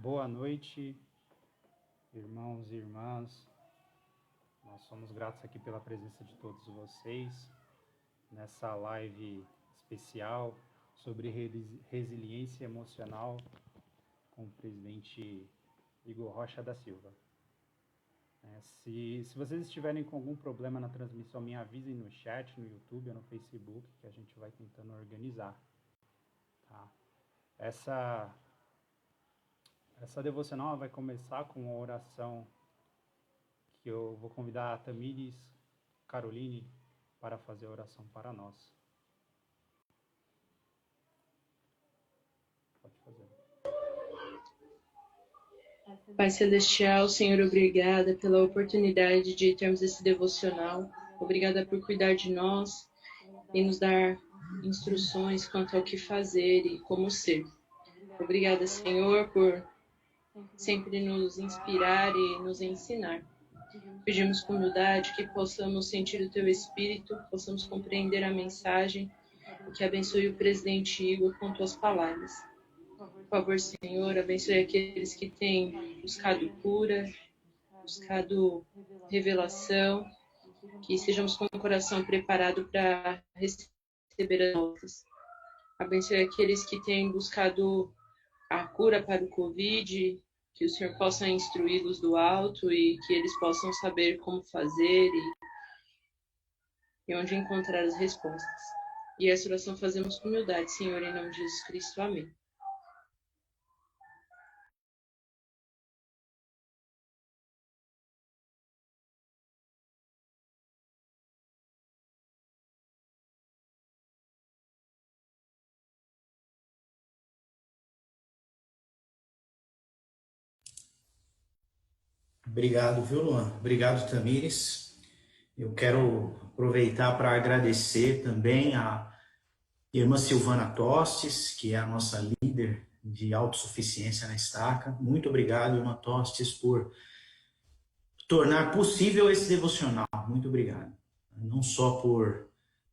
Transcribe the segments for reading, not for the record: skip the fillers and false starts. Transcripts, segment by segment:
Boa noite, irmãos e irmãs. Nós somos gratos aqui pela presença de todos vocês nessa live especial sobre resiliência emocional com o presidente Igor Rocha da Silva. Se vocês estiverem com algum problema na transmissão, me avisem no chat, no YouTube ou no Facebook, que a gente vai tentando organizar. Tá? Essa devocional vai começar com uma oração que eu vou convidar a Tamires Caroline para fazer a oração para nós. Pode fazer. Pai Celestial, Senhor, obrigada pela oportunidade de termos esse devocional. Obrigada por cuidar de nós e nos dar instruções quanto ao que fazer e como ser. Obrigada, Senhor, por sempre nos inspirar e nos ensinar. Pedimos com humildade que possamos sentir o Teu Espírito, possamos compreender a mensagem e que abençoe o presidente Igor com Tuas palavras. Por favor, Senhor, abençoe aqueles que têm buscado cura, buscado revelação, que sejamos com o coração preparado para receber as notas. Abençoe aqueles que têm buscado a cura para o Covid, que o Senhor possa instruí-los do alto e que eles possam saber como fazer e onde encontrar as respostas. E essa oração fazemos com humildade, Senhor, em nome de Jesus Cristo. Amém. Obrigado, viu, Luan? Obrigado, Tamires. Eu quero aproveitar para agradecer também a irmã Silvana Tostes, que é a nossa líder de autossuficiência na estaca. Muito obrigado, irmã Tostes, por tornar possível esse devocional. Muito obrigado. Não só por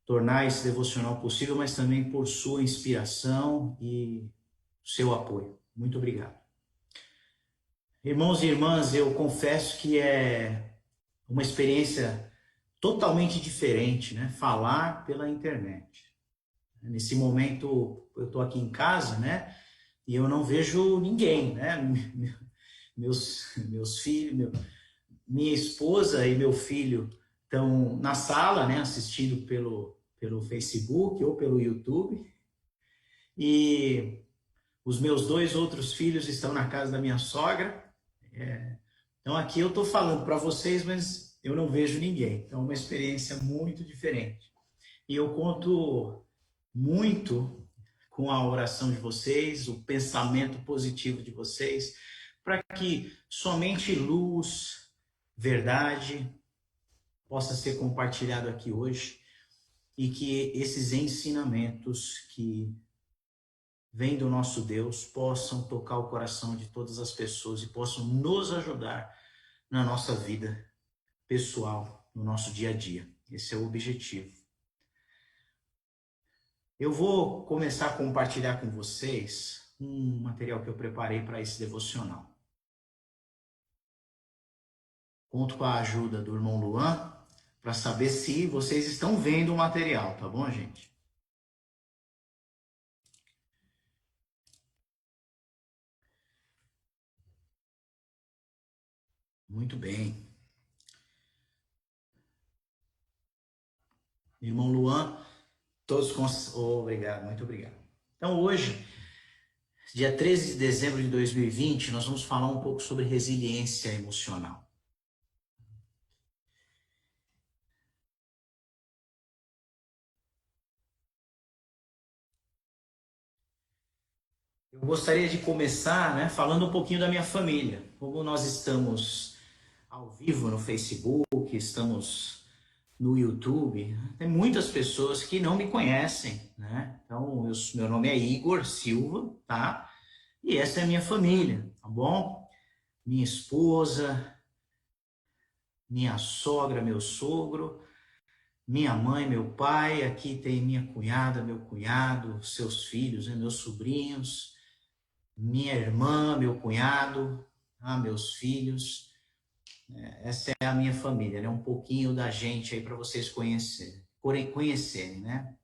tornar esse devocional possível, mas também por sua inspiração e seu apoio. Muito obrigado. Irmãos e irmãs, eu confesso que é uma experiência totalmente diferente, né? Falar pela internet. Nesse momento, eu estou aqui em casa, né? E eu não vejo ninguém, né? Meus filhos, minha esposa e meu filho estão na sala, né? Assistindo pelo Facebook ou pelo YouTube. E os meus dois outros filhos estão na casa da minha sogra. Então aqui eu estou falando para vocês, mas eu não vejo ninguém. Então é uma experiência muito diferente. E eu conto muito com a oração de vocês, o pensamento positivo de vocês, para que somente luz, verdade, possa ser compartilhado aqui hoje e que esses ensinamentos que vêm do nosso Deus possam tocar o coração de todas as pessoas e possam nos ajudar na nossa vida pessoal, no nosso dia a dia. Esse é o objetivo. Eu vou começar a compartilhar com vocês um material que eu preparei para esse devocional. Conto com a ajuda do irmão Luan para saber se vocês estão vendo o material, tá bom, gente? Muito bem. Irmão Luan, todos com... Obrigado, muito obrigado. Então hoje, dia 13 de dezembro de 2020, nós vamos falar um pouco sobre resiliência emocional. Eu gostaria de começar, né, falando um pouquinho da minha família. Como nós estamos ao vivo no Facebook, estamos no YouTube, tem muitas pessoas que não me conhecem, né? Então, meu nome é Igor Silva, tá? E essa é a minha família, tá bom? Minha esposa, minha sogra, meu sogro, minha mãe, meu pai, aqui tem minha cunhada, meu cunhado, seus filhos, né, meus sobrinhos. minha irmã, meu cunhado, meus filhos. Essa é a minha família, né? Um pouquinho da gente aí para vocês conhecerem, né?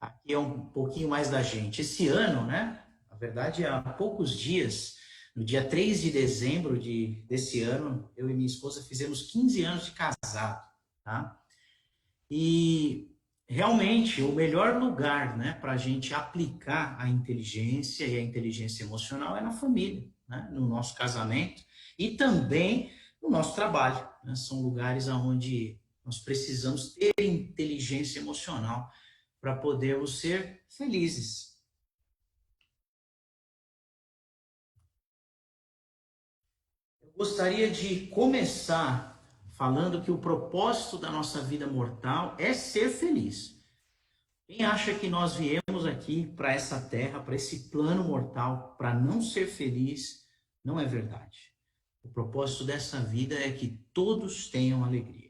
Aqui é um pouquinho mais da gente. Esse ano, né? Na verdade, há poucos dias, no dia 3 de dezembro desse ano, eu e minha esposa fizemos 15 anos de casado, tá? E realmente o melhor lugar, né, para a gente aplicar a inteligência e a inteligência emocional é na família, né, no nosso casamento e também no nosso trabalho, né? São lugares onde nós precisamos ter inteligência emocional para podermos ser felizes. Eu gostaria de começar falando que o propósito da nossa vida mortal é ser feliz. Quem acha que nós viemos aqui para essa terra, para esse plano mortal, para não ser feliz, não é verdade. O propósito dessa vida é que todos tenham alegria.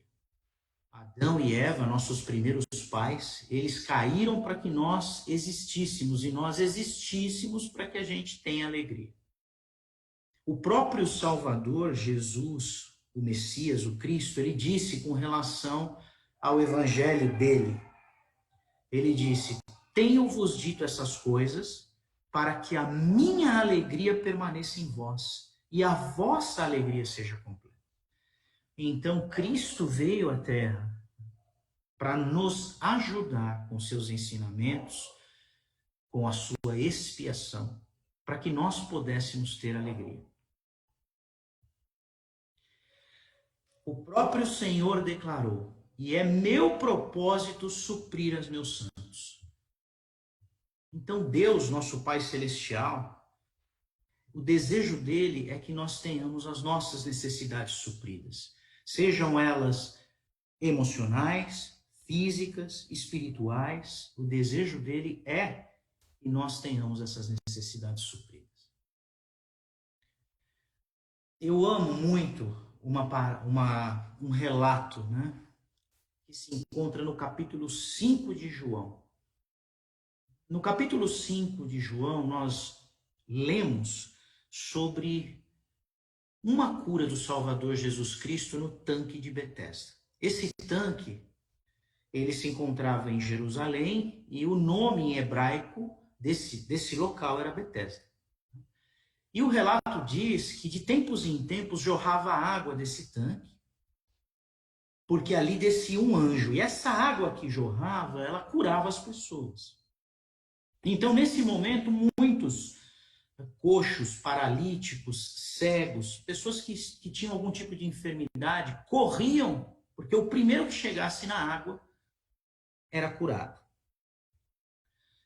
Adão e Eva, nossos primeiros pais, eles caíram para que nós existíssemos e nós existíssemos para que a gente tenha alegria. O próprio Salvador, Jesus, o Messias, o Cristo, ele disse com relação ao evangelho dele, ele disse: tenho-vos dito essas coisas para que a minha alegria permaneça em vós e a vossa alegria seja completa. Então, Cristo veio à Terra para nos ajudar com seus ensinamentos, com a sua expiação, para que nós pudéssemos ter alegria. O próprio Senhor declarou: e é meu propósito suprir os meus santos. Então, Deus, nosso Pai Celestial, o desejo dele é que nós tenhamos as nossas necessidades supridas, sejam elas emocionais, físicas, espirituais. O desejo dele é que nós tenhamos essas necessidades supridas. Eu amo muito um relato, né, que se encontra no capítulo 5 de João. No capítulo 5 de João, nós lemos sobre uma cura do Salvador Jesus Cristo no tanque de Betesda. Esse tanque, ele se encontrava em Jerusalém e o nome em hebraico desse local era Betesda. E o relato diz que de tempos em tempos jorrava água desse tanque, porque ali descia um anjo. E essa água que jorrava, ela curava as pessoas. Então, nesse momento, muitos coxos, paralíticos, cegos, pessoas que tinham algum tipo de enfermidade, corriam, porque o primeiro que chegasse na água era curado.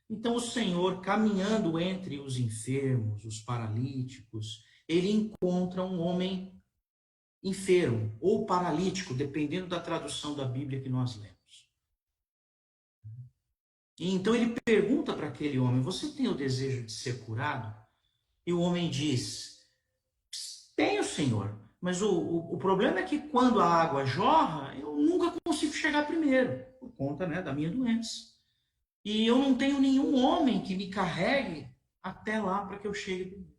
Então o Senhor, caminhando entre os enfermos, os paralíticos, ele encontra um homem enfermo ou paralítico, dependendo da tradução da Bíblia que nós lemos. E então ele pergunta para aquele homem: você tem o desejo de ser curado? E o homem diz: tenho, Senhor, mas o problema é que quando a água jorra, eu nunca consigo chegar primeiro, por conta, né, da minha doença. E eu não tenho nenhum homem que me carregue até lá para que eu chegue primeiro.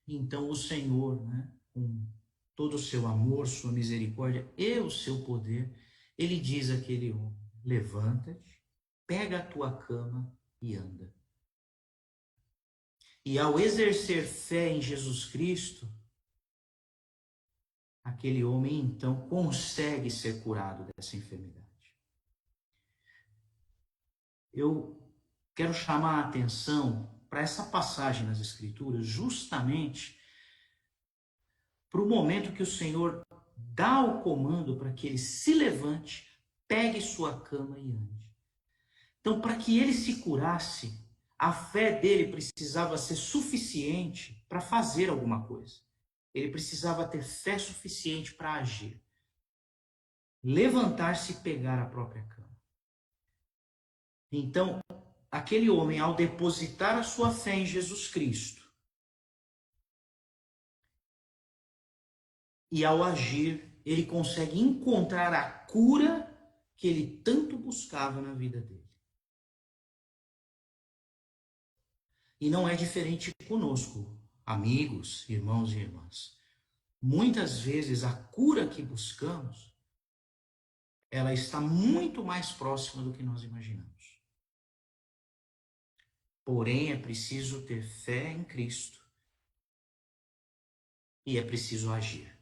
Então o Senhor, né, com todo o seu amor, sua misericórdia e o seu poder, ele diz àquele homem: levanta-te, pega a tua cama e anda. E ao exercer fé em Jesus Cristo, aquele homem então consegue ser curado dessa enfermidade. Eu quero chamar a atenção para essa passagem nas Escrituras, justamente para o momento que o Senhor dá o comando para que ele se levante, pegue sua cama e ande. Então, para que ele se curasse, a fé dele precisava ser suficiente para fazer alguma coisa. Ele precisava ter fé suficiente para agir. Levantar-se e pegar a própria cama. Então, aquele homem, ao depositar a sua fé em Jesus Cristo e ao agir, ele consegue encontrar a cura que ele tanto buscava na vida dele. E não é diferente conosco, amigos, irmãos e irmãs. Muitas vezes a cura que buscamos, ela está muito mais próxima do que nós imaginamos. Porém, é preciso ter fé em Cristo e é preciso agir.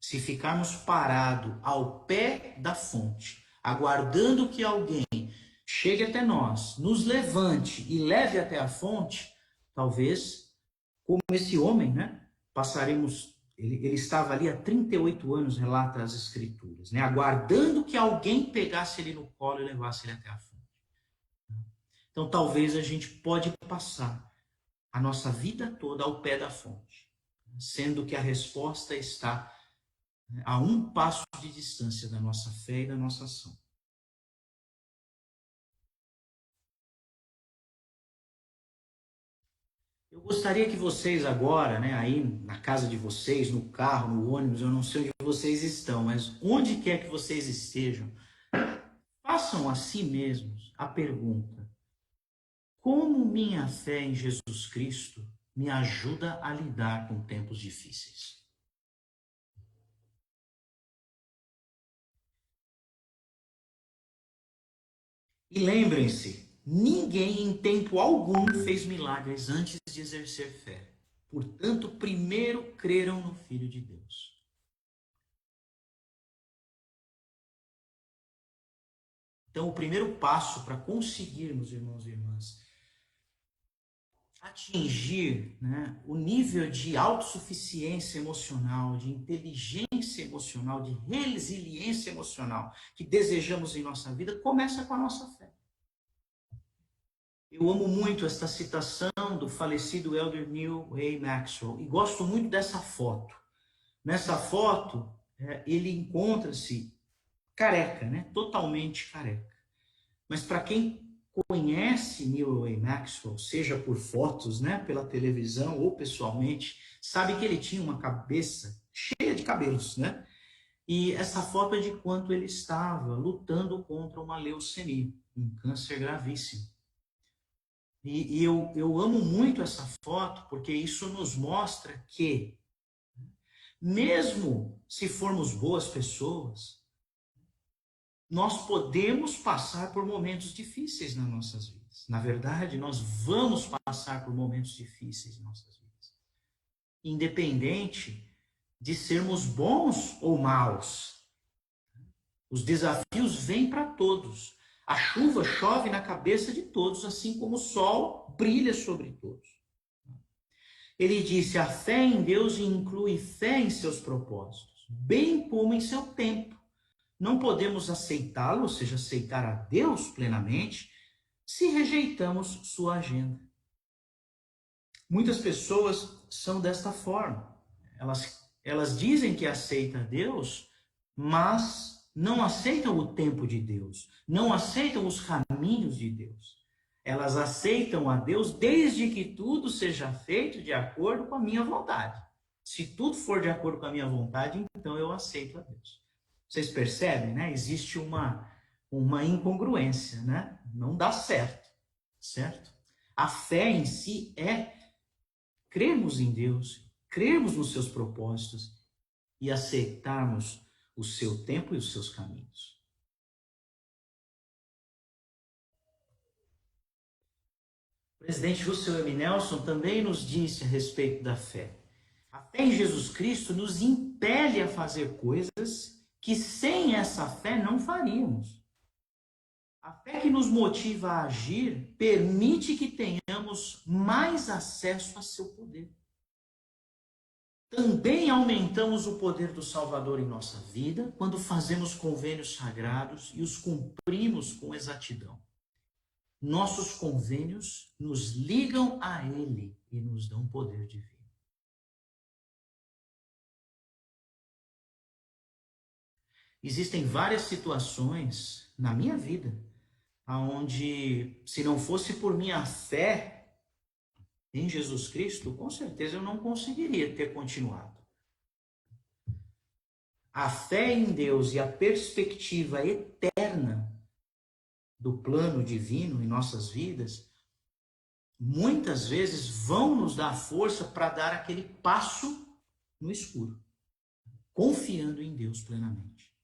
Se ficarmos parados ao pé da fonte, aguardando que alguém chegue até nós, nos levante e leve até a fonte, talvez, como esse homem, né? Passaremos. Ele estava ali há 38 anos, relata as Escrituras, né? Aguardando que alguém pegasse ele no colo e levasse ele até a fonte. Então, talvez a gente pode passar a nossa vida toda ao pé da fonte, sendo que a resposta está a um passo de distância da nossa fé e da nossa ação. Eu gostaria que vocês agora, né, aí na casa de vocês, no carro, no ônibus, eu não sei onde vocês estão, mas onde quer que vocês estejam, façam a si mesmos a pergunta: como minha fé em Jesus Cristo me ajuda a lidar com tempos difíceis? E lembrem-se, ninguém em tempo algum fez milagres antes de exercer fé. Portanto, primeiro creram no Filho de Deus. Então, o primeiro passo para conseguirmos, irmãos e irmãs, atingir, né, o nível de autossuficiência emocional, de inteligência emocional, de resiliência emocional que desejamos em nossa vida, começa com a nossa fé. Eu amo muito esta citação do falecido Elder Neil A. Maxwell e gosto muito dessa foto. Nessa foto, ele encontra-se careca, né? Totalmente careca. Mas para quem conhece Neil A. Maxwell, seja por fotos, né, pela televisão ou pessoalmente, sabe que ele tinha uma cabeça cheia de cabelos, né? E essa foto é de quanto ele estava lutando contra uma leucemia, um câncer gravíssimo. E eu amo muito essa foto porque isso nos mostra que, mesmo se formos boas pessoas, nós podemos passar por momentos difíceis nas nossas vidas. Na verdade, nós vamos passar por momentos difíceis em nossas vidas. Independente de sermos bons ou maus. Os desafios vêm para todos. A chuva chove na cabeça de todos, assim como o sol brilha sobre todos. Ele disse: a fé em Deus inclui fé em seus propósitos, bem como em seu tempo. Não podemos aceitá-lo, ou seja, aceitar a Deus plenamente, se rejeitamos sua agenda. Muitas pessoas são desta forma. Elas dizem que aceitam a Deus, mas não aceitam o tempo de Deus, não aceitam os caminhos de Deus. Elas aceitam a Deus desde que tudo seja feito de acordo com a minha vontade. Se tudo for de acordo com a minha vontade, então eu aceito a Deus. Vocês percebem, né? Existe uma incongruência, né? Não dá certo, certo? A fé em si é crermos em Deus, crermos nos seus propósitos e aceitarmos o seu tempo e os seus caminhos. O presidente Russell M. Nelson também nos disse a respeito da fé. A fé em Jesus Cristo nos impele a fazer coisas que sem essa fé não faríamos. A fé que nos motiva a agir permite que tenhamos mais acesso a seu poder. Também aumentamos o poder do Salvador em nossa vida quando fazemos convênios sagrados e os cumprimos com exatidão. Nossos convênios nos ligam a Ele e nos dão poder divino. Existem várias situações na minha vida onde, se não fosse por minha fé em Jesus Cristo, com certeza eu não conseguiria ter continuado. A fé em Deus e a perspectiva eterna do plano divino em nossas vidas muitas vezes vão nos dar força para dar aquele passo no escuro, confiando em Deus plenamente.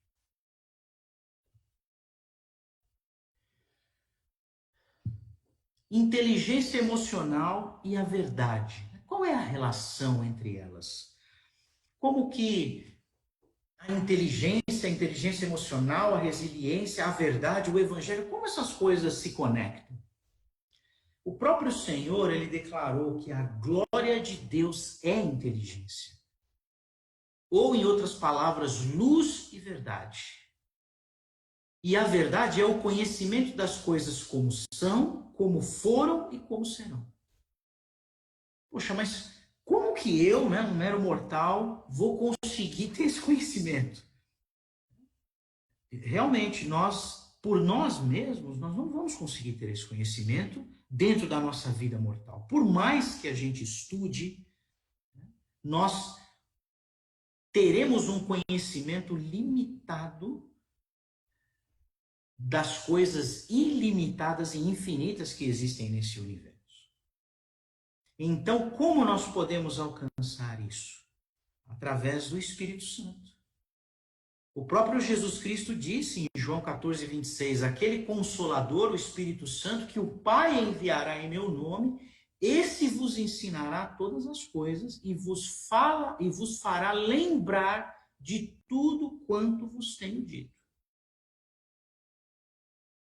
Inteligência emocional e a verdade. Qual é a relação entre elas? Como que a inteligência emocional, a resiliência, a verdade, o evangelho, como essas coisas se conectam? O próprio Senhor, ele declarou que a glória de Deus é inteligência. Ou, em outras palavras, luz e verdade. E a verdade é o conhecimento das coisas como são, como foram e como serão. Poxa, mas como que eu, né, um mero mortal, vou conseguir ter esse conhecimento? Realmente, por nós mesmos, nós não vamos conseguir ter esse conhecimento dentro da nossa vida mortal. Por mais que a gente estude, nós teremos um conhecimento limitado das coisas ilimitadas e infinitas que existem nesse universo. Então, como nós podemos alcançar isso? Através do Espírito Santo. O próprio Jesus Cristo disse em João 14, 26, aquele Consolador, o Espírito Santo, que o Pai enviará em meu nome, esse vos ensinará todas as coisas e vos fará lembrar de tudo quanto vos tenho dito.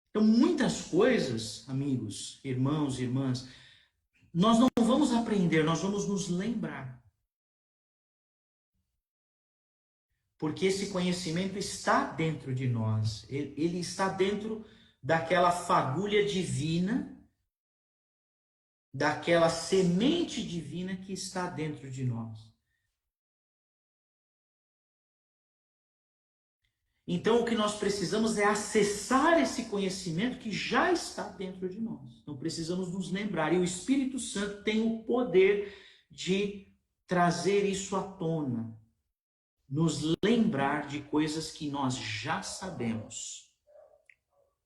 Então, muitas coisas, amigos, irmãos e irmãs, nós não vamos aprender, nós vamos nos lembrar. Porque esse conhecimento está dentro de nós. Ele está dentro daquela fagulha divina, daquela semente divina que está dentro de nós. Então, o que nós precisamos é acessar esse conhecimento que já está dentro de nós. Não precisamos nos lembrar. E o Espírito Santo tem o poder de trazer isso à tona. Nos lembrar de coisas que nós já sabemos.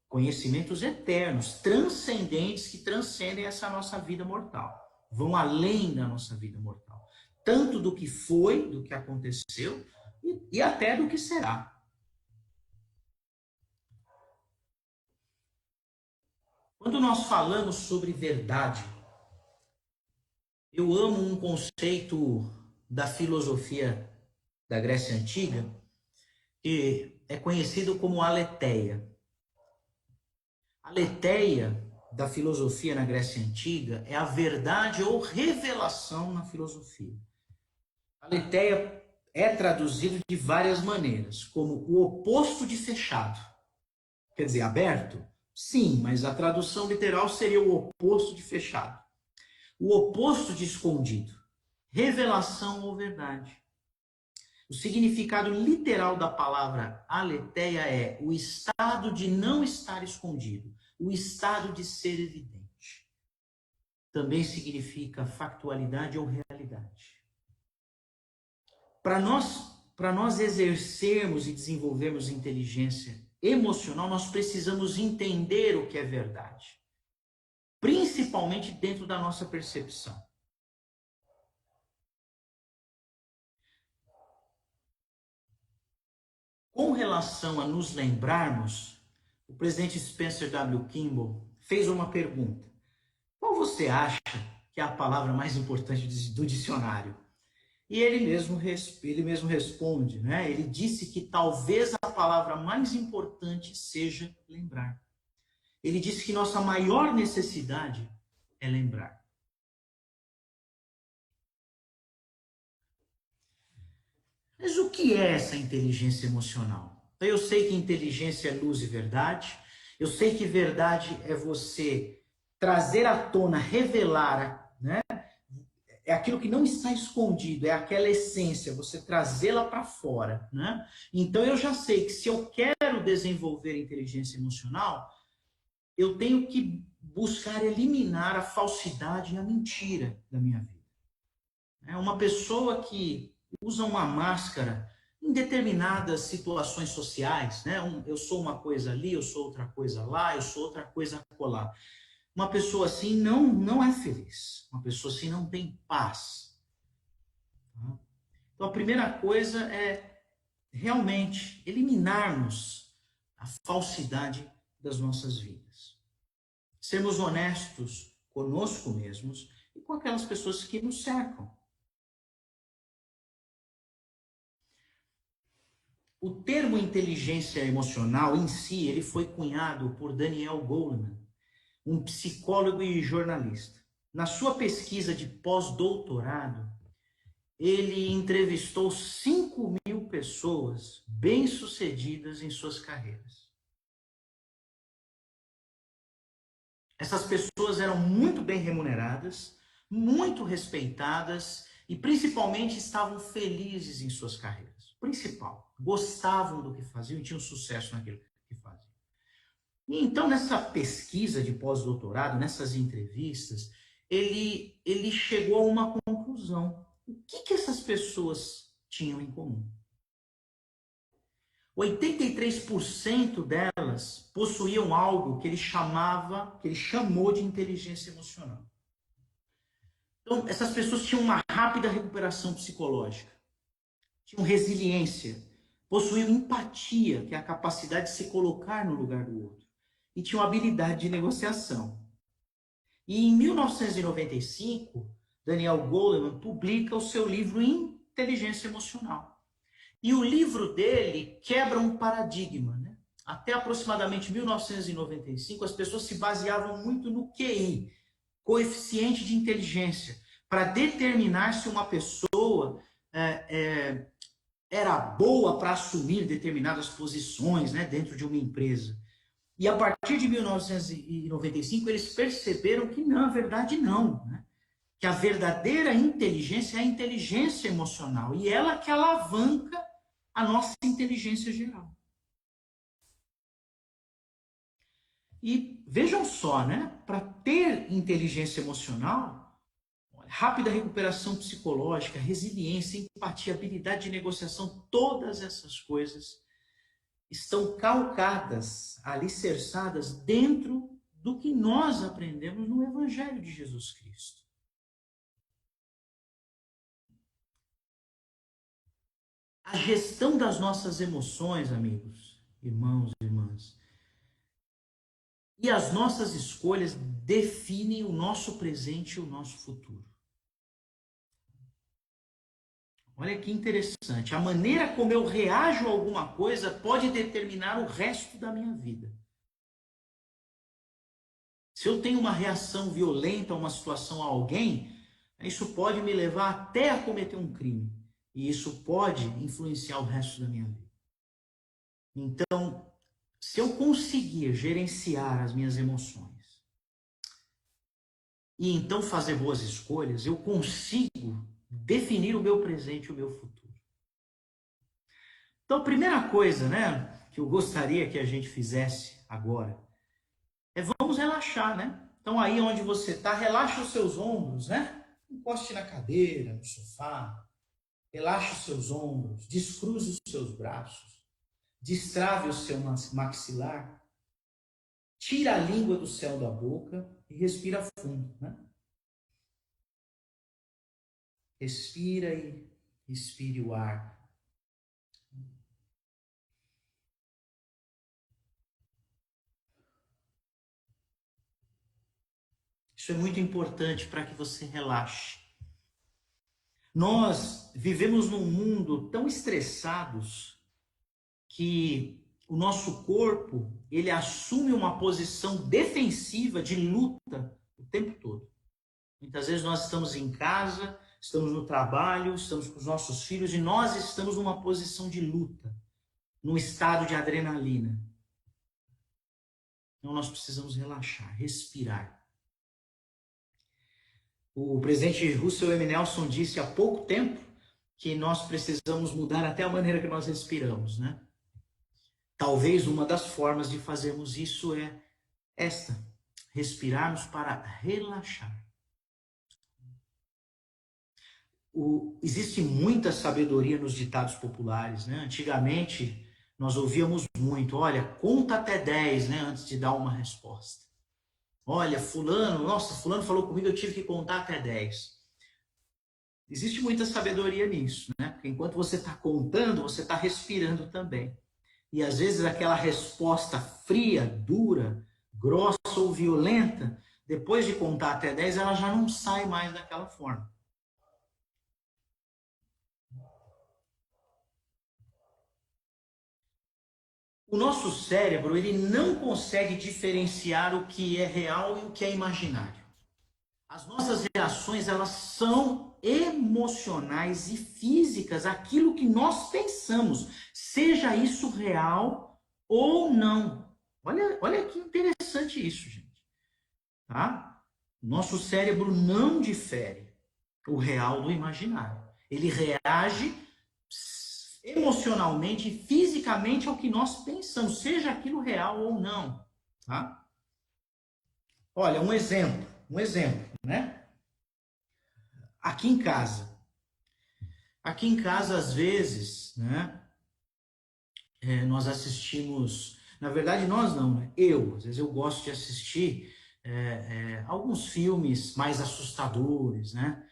Conhecimentos eternos, transcendentes, que transcendem essa nossa vida mortal. Vão além da nossa vida mortal. Tanto do que foi, do que aconteceu, e até do que será. Quando nós falamos sobre verdade, eu amo um conceito da filosofia da Grécia Antiga, que é conhecido como aletheia. A aletheia da filosofia na Grécia Antiga é a verdade ou revelação na filosofia. A aletheia é traduzido de várias maneiras, como o oposto de fechado. Quer dizer, aberto? Sim, mas a tradução literal seria o oposto de fechado. O oposto de escondido. Revelação ou verdade. O significado literal da palavra aletheia é o estado de não estar escondido, o estado de ser evidente. Também significa factualidade ou realidade. Para nós exercermos e desenvolvermos inteligência emocional, nós precisamos entender o que é verdade. Principalmente dentro da nossa percepção. Com relação a nos lembrarmos, o presidente Spencer W. Kimball fez uma pergunta. Qual você acha que é a palavra mais importante do dicionário? E ele mesmo responde, né? Ele disse que talvez a palavra mais importante seja lembrar. Ele disse que nossa maior necessidade é lembrar. Mas o que é essa inteligência emocional? Eu sei que inteligência é luz e verdade. Eu sei que verdade é você trazer à tona, revelar, né? É aquilo que não está escondido, é aquela essência, você trazê-la para fora, né? Então eu já sei que se eu quero desenvolver inteligência emocional, eu tenho que buscar eliminar a falsidade e a mentira da minha vida. É uma pessoa que usa uma máscara em determinadas situações sociais, né? Eu sou uma coisa ali, eu sou outra coisa lá, eu sou outra coisa acolá. uma pessoa assim não é feliz. Uma pessoa assim não tem paz. Tá? Então a primeira coisa é realmente eliminarmos a falsidade das nossas vidas. Sermos honestos conosco mesmos e com aquelas pessoas que nos cercam. O termo inteligência emocional em si, ele foi cunhado por Daniel Goleman, um psicólogo e jornalista. Na sua pesquisa de pós-doutorado, ele entrevistou 5.000 pessoas bem-sucedidas em suas carreiras. Essas pessoas eram muito bem remuneradas, muito respeitadas e principalmente estavam felizes em suas carreiras. Principal, gostavam do que faziam e tinham sucesso naquilo que faziam. E então, nessa pesquisa de pós-doutorado, nessas entrevistas, ele chegou a uma conclusão. O que essas pessoas tinham em comum? 83% delas possuíam algo que ele chamou de inteligência emocional. Então, essas pessoas tinham uma rápida recuperação psicológica, tinham resiliência, possuíam empatia, que é a capacidade de se colocar no lugar do outro, e tinham habilidade de negociação. E em 1995, Daniel Goleman publica o seu livro Inteligência Emocional. E o livro dele quebra um paradigma, né? Até aproximadamente 1995, as pessoas se baseavam muito no QI, coeficiente de inteligência, para determinar se uma pessoa era boa para assumir determinadas posições, né, dentro de uma empresa. E a partir de 1995, eles perceberam que, na verdade, não, né? Que a verdadeira inteligência é a inteligência emocional, e ela que alavanca a nossa inteligência geral. E vejam só, né? Para ter inteligência emocional, rápida recuperação psicológica, resiliência, empatia, habilidade de negociação, todas essas coisas estão calcadas, alicerçadas dentro do que nós aprendemos no Evangelho de Jesus Cristo. A gestão das nossas emoções, amigos, irmãos e irmãs, e as nossas escolhas definem o nosso presente e o nosso futuro. Olha que interessante. A maneira como eu reajo a alguma coisa pode determinar o resto da minha vida. Se eu tenho uma reação violenta a uma situação a alguém, isso pode me levar até a cometer um crime. E isso pode influenciar o resto da minha vida. Então, se eu conseguir gerenciar as minhas emoções e então fazer boas escolhas, eu consigo definir o meu presente e o meu futuro. Então, a primeira coisa, né, que eu gostaria que a gente fizesse agora é vamos relaxar, né? Então, aí onde você está, relaxa os seus ombros, né? Encoste na cadeira, no sofá. Relaxa os seus ombros, descruze os seus braços, destrave o seu maxilar, tira a língua do céu da boca e respira fundo, né? Respira e expire o ar. Isso é muito importante para que você relaxe. Nós vivemos num mundo tão estressados que o nosso corpo, ele assume uma posição defensiva de luta o tempo todo. Muitas vezes nós estamos em casa, estamos no trabalho, estamos com os nossos filhos e nós estamos numa posição de luta, num estado de adrenalina. Então nós precisamos relaxar, respirar. O presidente Russell M. Nelson disse há pouco tempo que nós precisamos mudar até a maneira que nós respiramos, né? Talvez uma das formas de fazermos isso é esta: respirarmos para relaxar. Existe muita sabedoria nos ditados populares, né? Antigamente nós ouvíamos muito, olha, conta até 10, né, antes de dar uma resposta. Olha, fulano falou comigo, eu tive que contar até 10. Existe muita sabedoria nisso, né? Porque enquanto você está contando, você está respirando também. E às vezes aquela resposta fria, dura, grossa ou violenta, depois de contar até 10, ela já não sai mais daquela forma. O nosso cérebro, ele não consegue diferenciar o que é real e o que é imaginário. As nossas reações, elas são emocionais e físicas, aquilo que nós pensamos, seja isso real ou não. Olha que interessante isso, gente. Tá? Nosso cérebro não difere o real do imaginário. Ele reage emocionalmente e fisicamente ao que nós pensamos, seja aquilo real ou não. Tá? Olha, um exemplo, né? Aqui em casa, às vezes, né, nós assistimos, na verdade nós não, né? Às vezes eu gosto de assistir alguns filmes mais assustadores, né,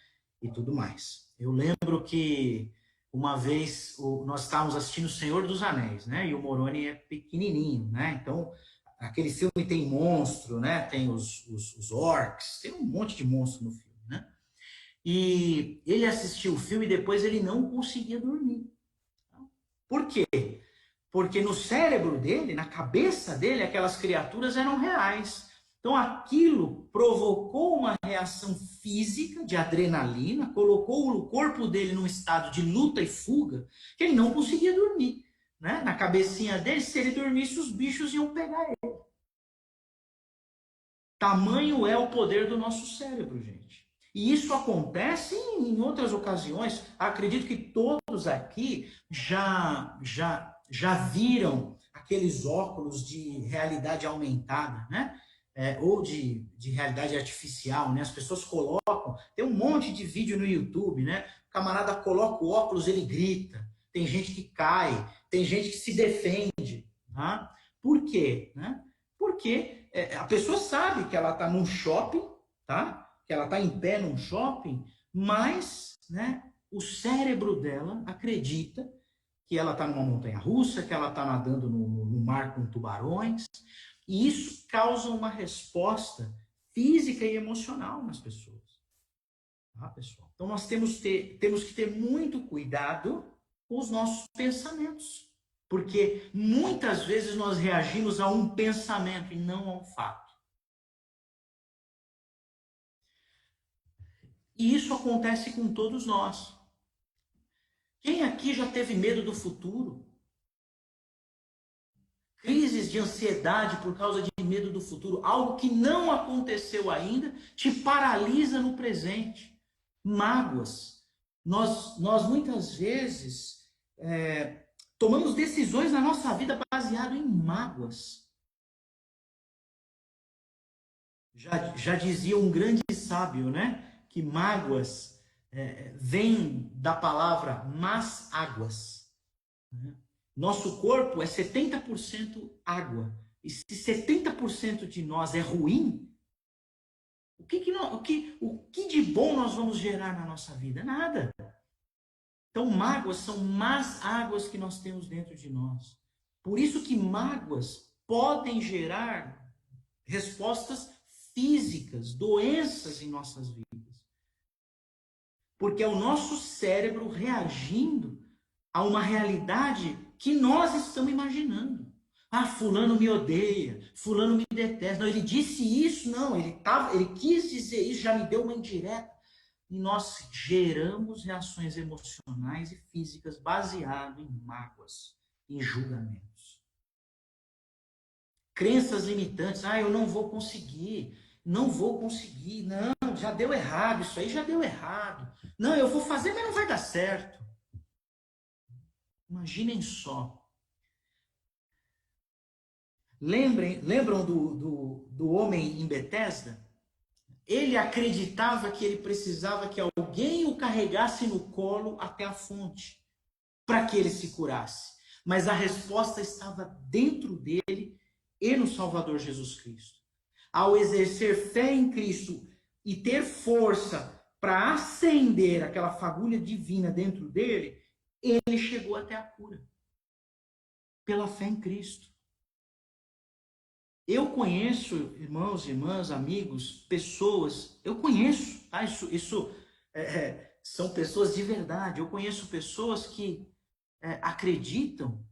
e tudo mais. Eu lembro que uma vez nós estávamos assistindo O Senhor dos Anéis, né, e o Moroni é pequenininho, né, então aquele filme tem monstro, né, tem os orcs, tem um monte de monstro no filme, né. E ele assistiu o filme e depois ele não conseguia dormir. Por quê? Porque no cérebro dele, na cabeça dele, aquelas criaturas eram reais. Então aquilo provocou uma reação física de adrenalina, colocou o corpo dele num estado de luta e fuga, que ele não conseguia dormir. Né? Na cabecinha dele, se ele dormisse, os bichos iam pegar ele. Tamanho é o poder do nosso cérebro, gente. E isso acontece em outras ocasiões. Acredito que todos aqui já viram aqueles óculos de realidade aumentada, né? Ou de realidade artificial, né? As pessoas colocam, tem um monte de vídeo no YouTube, né? O camarada coloca o óculos, ele grita. Tem gente que cai, tem gente que se defende. Tá? Por quê? Né? Porque a pessoa sabe que ela está num shopping, tá? Que ela está em pé num shopping, mas, né, o cérebro dela acredita que ela está numa montanha-russa, que ela está nadando no mar com tubarões, e isso causa uma resposta física e emocional nas pessoas. Tá, pessoal? Então nós temos que ter muito cuidado com os nossos pensamentos, porque muitas vezes nós reagimos a um pensamento e não a um fato. E isso acontece com todos nós. Quem aqui já teve medo do futuro? Crises de ansiedade por causa de medo do futuro, algo que não aconteceu ainda, te paralisa no presente. Mágoas. Nós muitas vezes tomamos decisões na nossa vida baseado em mágoas. Já dizia um grande sábio, né? Que mágoas vêm da palavra más águas. Né? Nosso corpo é 70% água. E se 70% de nós é ruim, o que de bom nós vamos gerar na nossa vida? Nada. Então, mágoas são más águas que nós temos dentro de nós. Por isso que mágoas podem gerar respostas físicas, doenças em nossas vidas. Porque é o nosso cérebro reagindo a uma realidade que nós estamos imaginando. Ah, fulano me odeia, fulano me detesta. Não, ele disse isso, não, ele quis dizer isso, já me deu uma indireta. E nós geramos reações emocionais e físicas baseadas em mágoas, em julgamentos. Crenças limitantes, eu não vou conseguir, não, já deu errado, isso aí já deu errado. Não, eu vou fazer, mas não vai dar certo. Imaginem só. Lembram do homem em Betesda? Ele acreditava que ele precisava que alguém o carregasse no colo até a fonte, para que ele se curasse. Mas a resposta estava dentro dele e no Salvador Jesus Cristo. ao exercer fé em Cristo e ter força para acender aquela fagulha divina dentro dele, ele chegou até a cura. Pela fé em Cristo. Eu conheço, irmãos, irmãs, amigos, pessoas, eu conheço, tá? São pessoas de verdade. Eu conheço pessoas que acreditam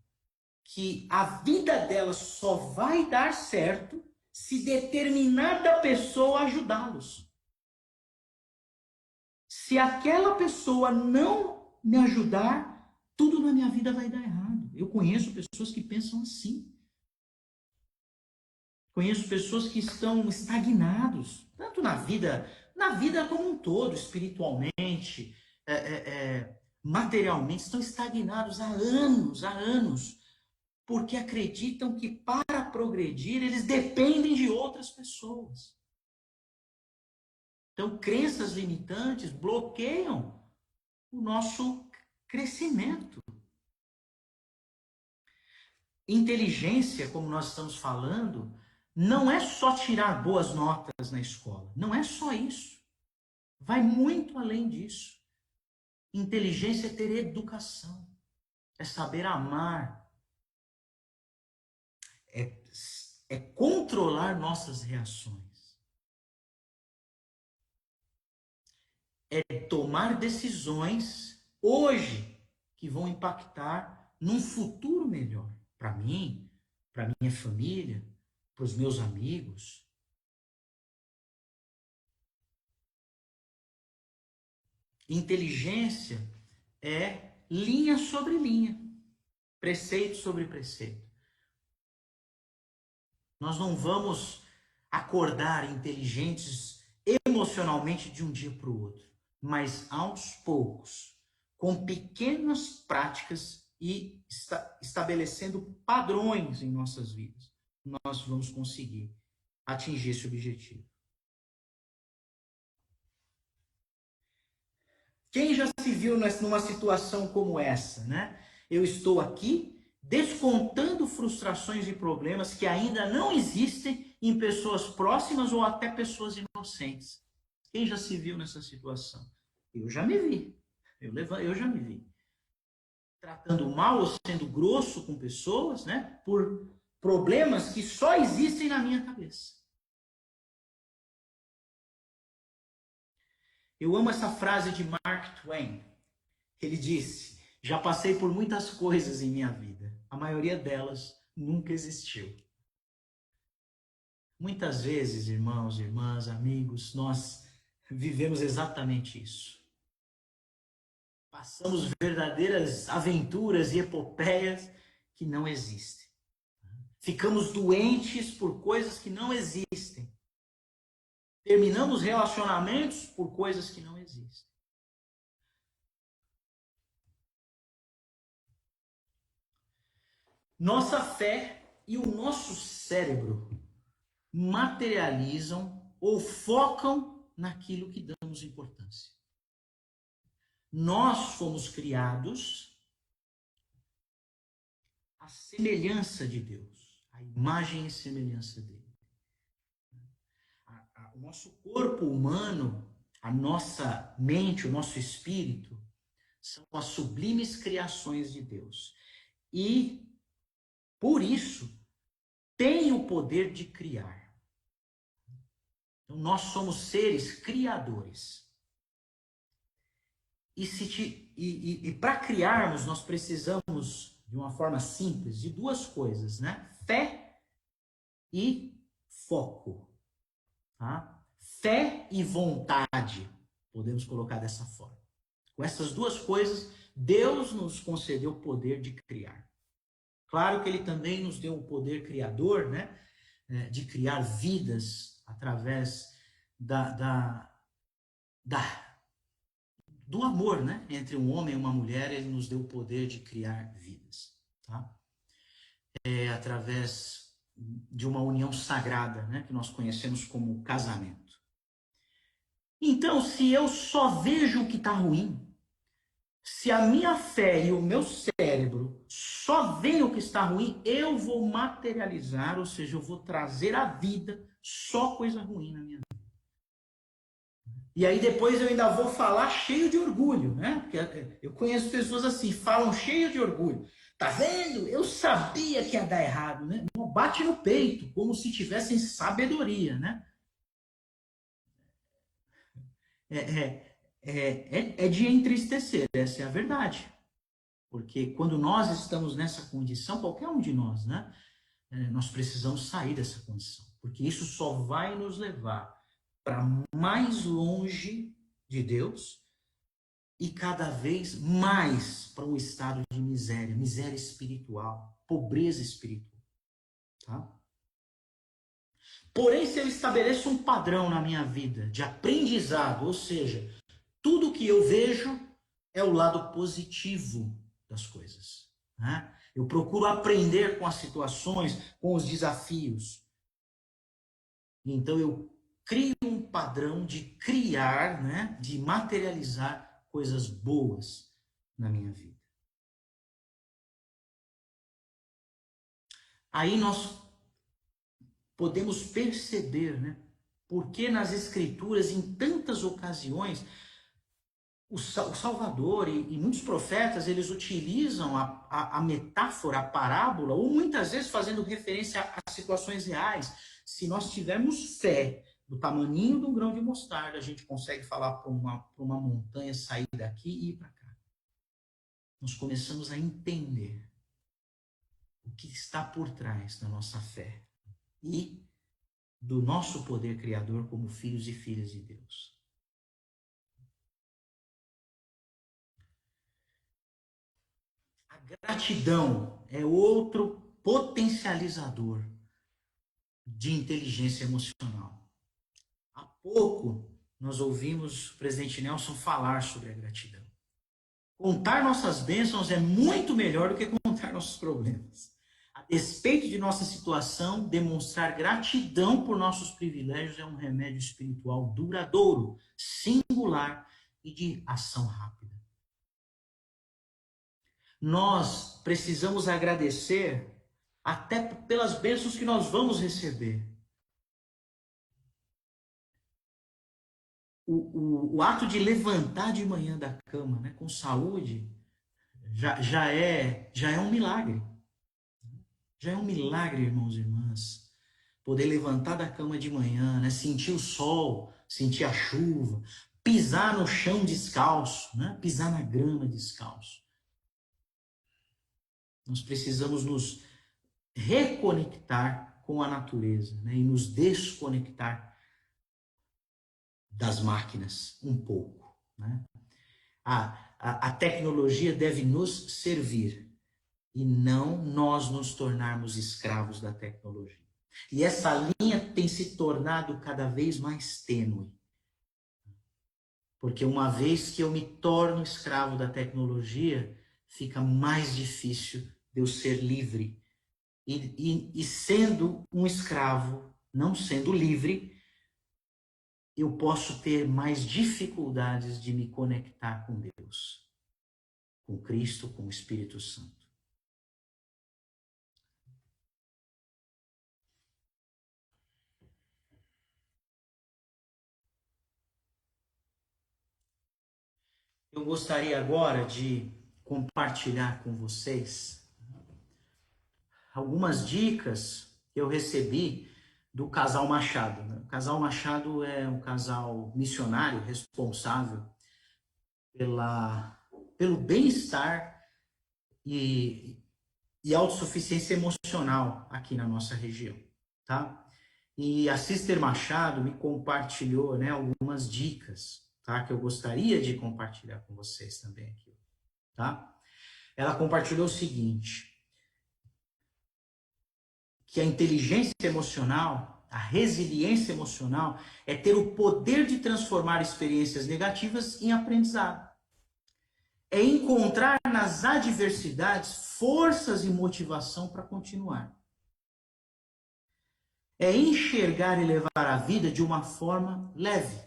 que a vida delas só vai dar certo se determinada pessoa ajudá-los. Se aquela pessoa não me ajudar, tudo na minha vida vai dar errado. Eu conheço pessoas que pensam assim. Conheço pessoas que estão estagnados, tanto na vida como um todo, espiritualmente, materialmente, estão estagnados há anos, porque acreditam que para progredir eles dependem de outras pessoas. Então, crenças limitantes bloqueiam o nosso crescimento. Inteligência, como nós estamos falando, não é só tirar boas notas na escola. Não é só isso. Vai muito além disso. Inteligência é ter educação. É saber amar. É controlar nossas reações. É tomar decisões hoje que vão impactar num futuro melhor. Para mim, para minha família, para os meus amigos. Inteligência é linha sobre linha, preceito sobre preceito. Nós não vamos acordar inteligentes emocionalmente de um dia para o outro, mas aos poucos, com pequenas práticas e estabelecendo padrões em nossas vidas, nós vamos conseguir atingir esse objetivo. Quem já se viu numa situação como essa, né? Eu estou aqui descontando frustrações e problemas que ainda não existem em pessoas próximas ou até pessoas inocentes. Quem já se viu nessa situação? Eu já me vi. Eu já me vi. Tratando mal ou sendo grosso com pessoas, né? Por problemas que só existem na minha cabeça. Eu amo essa frase de Mark Twain. Ele disse: já passei por muitas coisas em minha vida. A maioria delas nunca existiu. Muitas vezes, irmãos, irmãs, amigos, nós vivemos exatamente isso. Passamos verdadeiras aventuras e epopeias que não existem. Ficamos doentes por coisas que não existem. Terminamos relacionamentos por coisas que não existem. Nossa fé e o nosso cérebro materializam ou focam naquilo que damos importância. Nós fomos criados à semelhança de Deus, à imagem e semelhança dele. O nosso corpo humano, a nossa mente, o nosso espírito, são as sublimes criações de Deus. E, por isso, tem o poder de criar. Então, nós somos seres criadores. E para criarmos, nós precisamos, de uma forma simples, de duas coisas, né? Fé e foco. Tá? Fé e vontade, podemos colocar dessa forma. Com essas duas coisas, Deus nos concedeu o poder de criar. Claro que Ele também nos deu o poder criador, né? De criar vidas através do amor, né? Entre um homem e uma mulher, Ele nos deu o poder de criar vidas. Tá? Através de uma união sagrada, né? Que nós conhecemos como casamento. Então, se eu só vejo o que está ruim, Se a minha fé e o meu cérebro só veem o que está ruim, eu vou materializar, ou seja, eu vou trazer à vida só coisa ruim na minha vida. E aí depois eu ainda vou falar cheio de orgulho, né? Porque eu conheço pessoas assim, falam cheio de orgulho. Tá vendo? Eu sabia que ia dar errado, né? Bate no peito, como se tivessem sabedoria, né? É de entristecer, essa é a verdade. Porque quando nós estamos nessa condição, qualquer um de nós, né? Nós precisamos sair dessa condição. Porque isso só vai nos levar para mais longe de Deus e cada vez mais para um estado de miséria, miséria espiritual, pobreza espiritual. Tá? Porém, se eu estabeleço um padrão na minha vida de aprendizado, ou seja, tudo que eu vejo é o lado positivo das coisas. Né? Eu procuro aprender com as situações, com os desafios. Então eu crio um padrão de criar, né, de materializar coisas boas na minha vida. Aí nós podemos perceber, né, porque nas Escrituras, em tantas ocasiões, o Salvador e muitos profetas, eles utilizam a metáfora, a parábola, ou muitas vezes fazendo referência a situações reais. Se nós tivermos fé do tamaninho de um grão de mostarda, a gente consegue falar para uma montanha sair daqui e ir para cá. Nós começamos a entender o que está por trás da nossa fé e do nosso poder criador como filhos e filhas de Deus. A gratidão é outro potencializador de inteligência emocional. Há pouco nós ouvimos o presidente Nelson falar sobre a gratidão. Contar nossas bênçãos é muito melhor do que contar nossos problemas. A despeito de nossa situação, demonstrar gratidão por nossos privilégios é um remédio espiritual duradouro, singular e de ação rápida. Nós precisamos agradecer até pelas bênçãos que nós vamos receber. O ato de levantar de manhã da cama, né, com saúde, já é um milagre. Já é um milagre, irmãos e irmãs. Poder levantar da cama de manhã, né, sentir o sol, sentir a chuva, pisar no chão descalço, né, pisar na grama descalço. Nós precisamos nos reconectar com a natureza, né, e nos desconectar das máquinas um pouco. Né? A tecnologia deve nos servir e não nós nos tornarmos escravos da tecnologia. E essa linha tem se tornado cada vez mais tênue. Porque uma vez que eu me torno escravo da tecnologia, fica mais difícil de eu ser livre. E sendo um escravo, não sendo livre, eu posso ter mais dificuldades de me conectar com Deus, com Cristo, com o Espírito Santo. Eu gostaria agora de compartilhar com vocês algumas dicas que eu recebi do casal Machado. O casal Machado é um casal missionário responsável pelo bem-estar e autossuficiência emocional aqui na nossa região, tá? E a Sister Machado me compartilhou, né, algumas dicas, tá? Que eu gostaria de compartilhar com vocês também aqui, tá? Ela compartilhou o seguinte, que a inteligência emocional, a resiliência emocional, é ter o poder de transformar experiências negativas em aprendizado. É encontrar nas adversidades forças e motivação para continuar. É enxergar e levar a vida de uma forma leve.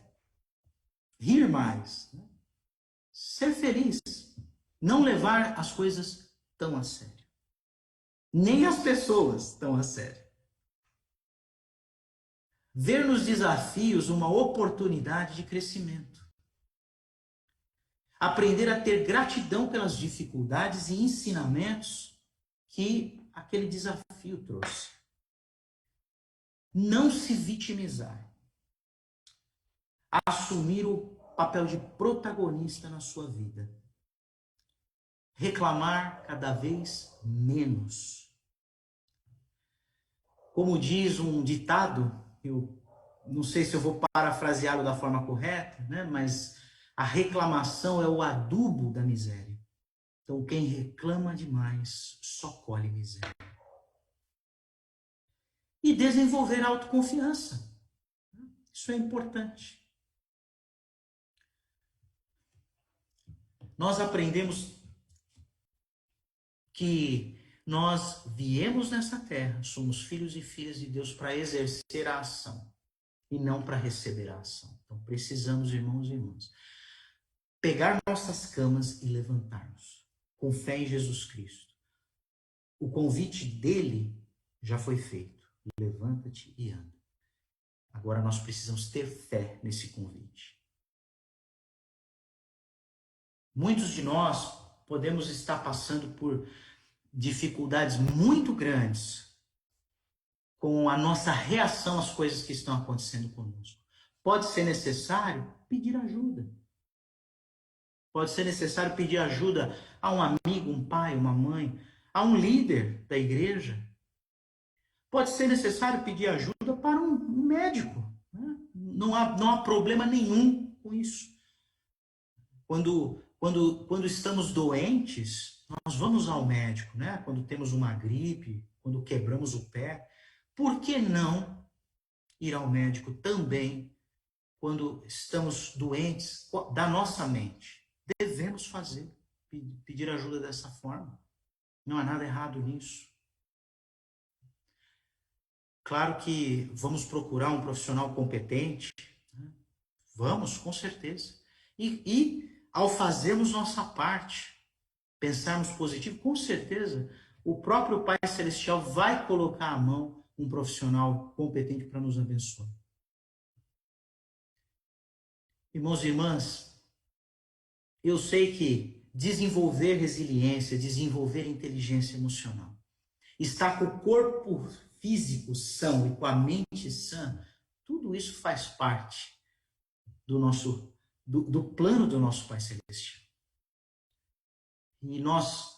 Rir mais. Né? Ser feliz. não levar as coisas tão a sério. Nem as pessoas tão a sério. Ver nos desafios uma oportunidade de crescimento. Aprender a ter gratidão pelas dificuldades e ensinamentos que aquele desafio trouxe. Não se vitimizar. Assumir o papel de protagonista na sua vida. Reclamar cada vez menos. Como diz um ditado, eu não sei se eu vou parafraseá-lo da forma correta, né? Mas a reclamação é o adubo da miséria. Então, quem reclama demais só colhe miséria. E desenvolver autoconfiança. Isso é importante. Nós aprendemos que nós viemos nessa terra, somos filhos e filhas de Deus para exercer a ação e não para receber a ação. Então precisamos, irmãos e irmãs, pegar nossas camas e levantarmos com fé em Jesus Cristo. O convite dele já foi feito. Levanta-te e anda. Agora nós precisamos ter fé nesse convite. Muitos de nós podemos estar passando por dificuldades muito grandes com a nossa reação às coisas que estão acontecendo conosco. Pode ser necessário pedir ajuda. Pode ser necessário pedir ajuda a um amigo, um pai, uma mãe, a um líder da igreja. Pode ser necessário pedir ajuda para um médico. Né? Não há problema nenhum com isso. Quando estamos doentes, nós vamos ao médico, né? Quando temos uma gripe, quando quebramos o pé. Por que não ir ao médico também quando estamos doentes da nossa mente? Devemos fazer, pedir ajuda dessa forma. Não há nada errado nisso. Claro que vamos procurar um profissional competente. Né? Vamos, com certeza. E ao fazermos nossa parte, pensarmos positivo, com certeza o próprio Pai Celestial vai colocar à mão um profissional competente para nos abençoar. Irmãos e irmãs, eu sei que desenvolver resiliência, desenvolver inteligência emocional, estar com o corpo físico são e com a mente sã, tudo isso faz parte do plano do nosso Pai Celestial. E nós,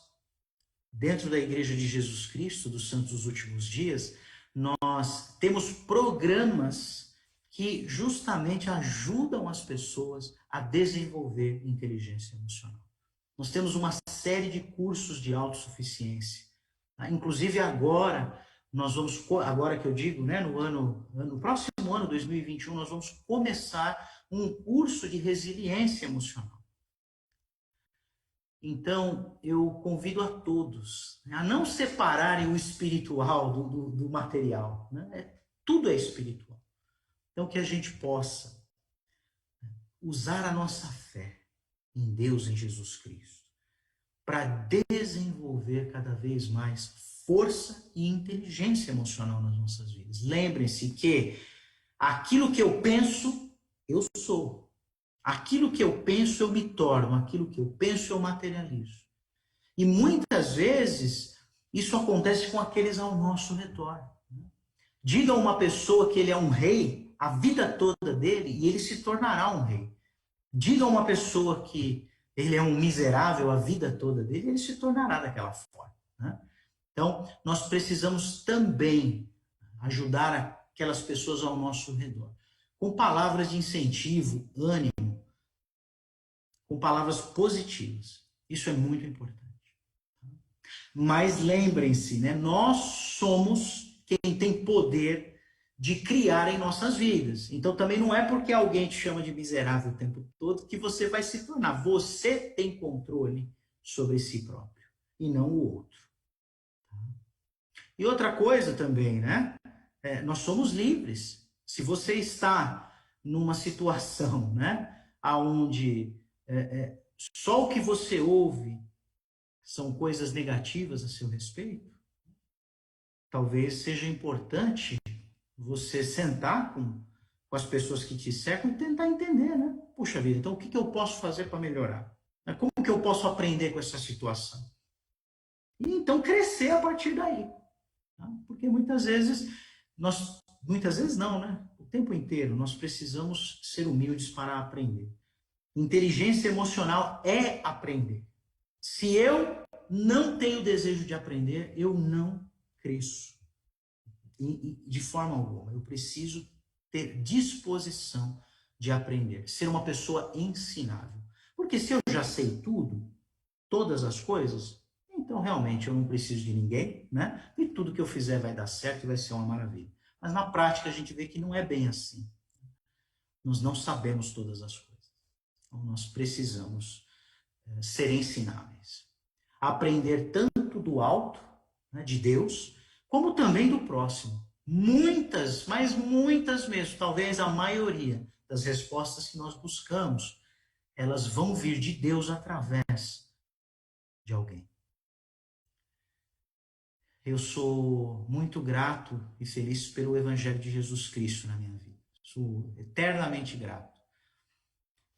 dentro da Igreja de Jesus Cristo, dos Santos dos Últimos Dias, nós temos programas que justamente ajudam as pessoas a desenvolver inteligência emocional. Nós temos uma série de cursos de autossuficiência. Inclusive agora, agora que eu digo, né, no próximo ano, 2021, nós vamos começar um curso de resiliência emocional. Então, eu convido a todos a não separarem o espiritual do material. Né? Tudo é espiritual. Então, que a gente possa usar a nossa fé em Deus, em Jesus Cristo, para desenvolver cada vez mais força e inteligência emocional nas nossas vidas. Lembrem-se que aquilo que eu penso, eu sou. Aquilo que eu penso, eu me torno. Aquilo que eu penso, eu materializo. E muitas vezes, isso acontece com aqueles ao nosso redor. Diga a uma pessoa que ele é um rei a vida toda dele e ele se tornará um rei. Diga a uma pessoa que ele é um miserável a vida toda dele, ele se tornará daquela forma. Né? Então, nós precisamos também ajudar aquelas pessoas ao nosso redor. Com palavras de incentivo, ânimo, com palavras positivas. Isso é muito importante. Mas lembrem-se, né, nós somos quem tem poder de criar em nossas vidas. Então também não é porque alguém te chama de miserável o tempo todo que você vai se tornar. Você tem controle sobre si próprio e não o outro. E outra coisa também, né? Nós somos livres. Se você está numa situação, né, onde só o que você ouve são coisas negativas a seu respeito, talvez seja importante você sentar com as pessoas que te cercam e tentar entender, né? Puxa vida, então o que eu posso fazer para melhorar? Como que eu posso aprender com essa situação? E então crescer a partir daí. Tá? Porque muitas vezes, muitas vezes não, né? O tempo inteiro nós precisamos ser humildes para aprender. Inteligência emocional é aprender. Se eu não tenho desejo de aprender, eu não cresço. De forma alguma. Eu preciso ter disposição de aprender, ser uma pessoa ensinável. Porque se eu já sei tudo, todas as coisas, então realmente eu não preciso de ninguém, né? E tudo que eu fizer vai dar certo e vai ser uma maravilha. Mas na prática a gente vê que não é bem assim. Nós não sabemos todas as coisas. Então nós precisamos ser ensináveis. Aprender tanto do alto, né, de Deus, como também do próximo. Muitas, mas muitas mesmo, talvez a maioria das respostas que nós buscamos, elas vão vir de Deus através de alguém. Eu sou muito grato e feliz pelo Evangelho de Jesus Cristo na minha vida. Sou eternamente grato.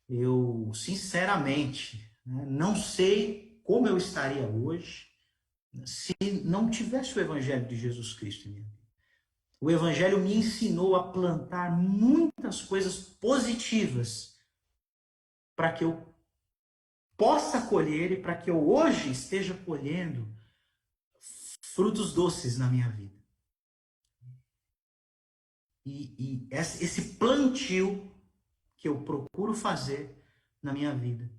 Eu, sinceramente, né, não sei como eu estaria hoje se não tivesse o Evangelho de Jesus Cristo em minha vida. O Evangelho me ensinou a plantar muitas coisas positivas para que eu possa colher e para que eu hoje esteja colhendo frutos doces na minha vida. E esse plantio que eu procuro fazer na minha vida,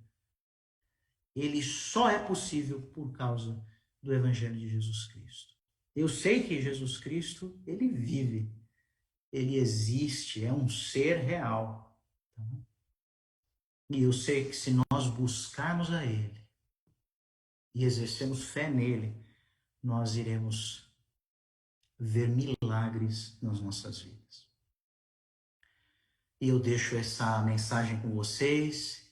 ele só é possível por causa do Evangelho de Jesus Cristo. Eu sei que Jesus Cristo, ele vive, ele existe, é um ser real. Tá? E eu sei que se nós buscarmos a ele e exercermos fé nele, nós iremos ver milagres nas nossas vidas. E eu deixo essa mensagem com vocês,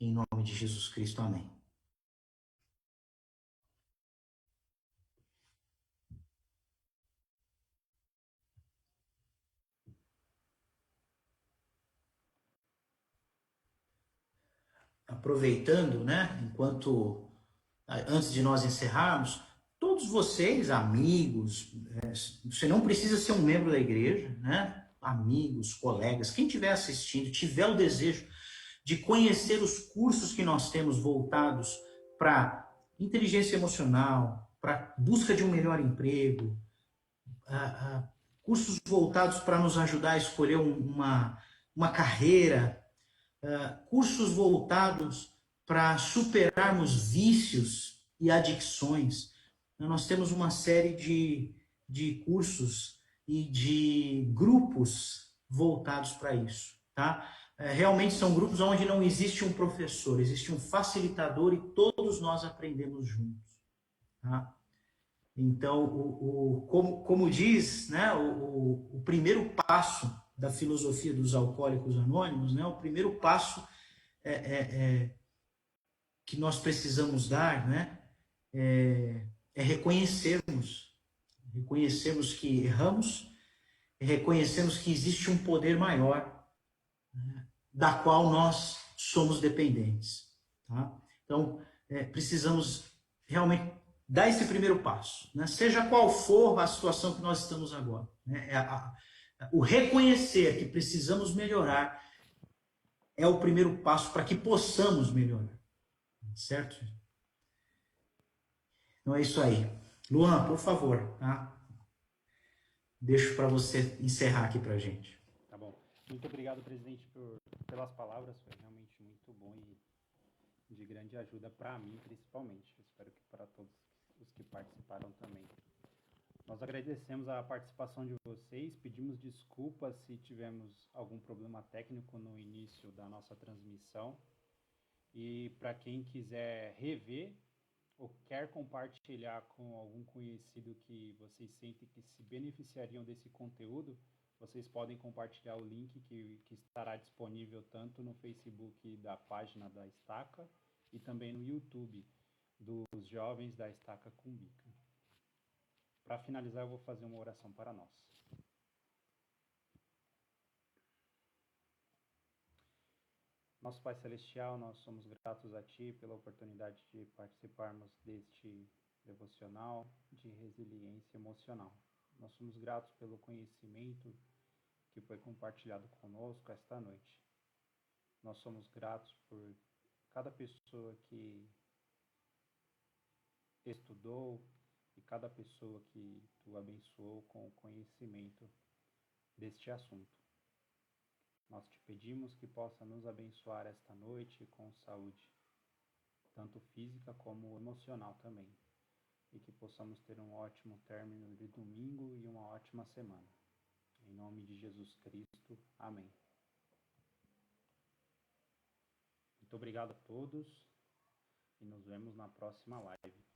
em nome de Jesus Cristo. Amém. Aproveitando, né, antes de nós encerrarmos, todos vocês, amigos, você não precisa ser um membro da igreja, né? Amigos, colegas, quem estiver assistindo, tiver o desejo de conhecer os cursos que nós temos voltados para inteligência emocional, para busca de um melhor emprego, cursos voltados para nos ajudar a escolher uma carreira, cursos voltados para superarmos vícios e adicções. Nós temos uma série de cursos e de grupos voltados para isso, tá? Realmente são grupos onde não existe um professor, existe um facilitador e todos nós aprendemos juntos, tá? Então, como diz, né, o primeiro passo da filosofia dos alcoólicos anônimos, né, o primeiro passo que nós precisamos dar, né, é reconhecermos que erramos, reconhecermos que existe um poder maior, né, da qual nós somos dependentes. Tá? Então, precisamos realmente dar esse primeiro passo, né? Seja qual for a situação que nós estamos agora. Né? O reconhecer que precisamos melhorar é o primeiro passo para que possamos melhorar. Certo? Então é isso aí. Luan, por favor, tá? Deixo para você encerrar aqui para a gente. Tá bom. Muito obrigado, presidente, pelas palavras. Foi realmente muito bom e de grande ajuda para mim, principalmente. Espero que para todos os que participaram também. Nós agradecemos a participação de vocês, pedimos desculpas se tivemos algum problema técnico no início da nossa transmissão. E para quem quiser rever ou quer compartilhar com algum conhecido que vocês sentem que se beneficiariam desse conteúdo, vocês podem compartilhar o link que estará disponível tanto no Facebook da página da Estaca e também no YouTube. dos jovens da Estaca Cumbica. Para finalizar, eu vou fazer uma oração para nós. Nosso Pai Celestial, nós somos gratos a Ti pela oportunidade de participarmos deste devocional de resiliência emocional. Nós somos gratos pelo conhecimento que foi compartilhado conosco esta noite. Nós somos gratos por cada pessoa que estudou e cada pessoa que Tu abençoou com o conhecimento deste assunto. Nós te pedimos que possa nos abençoar esta noite com saúde, tanto física como emocional também, e que possamos ter um ótimo término de domingo e uma ótima semana. Em nome de Jesus Cristo, amém. Muito obrigado a todos e nos vemos na próxima live.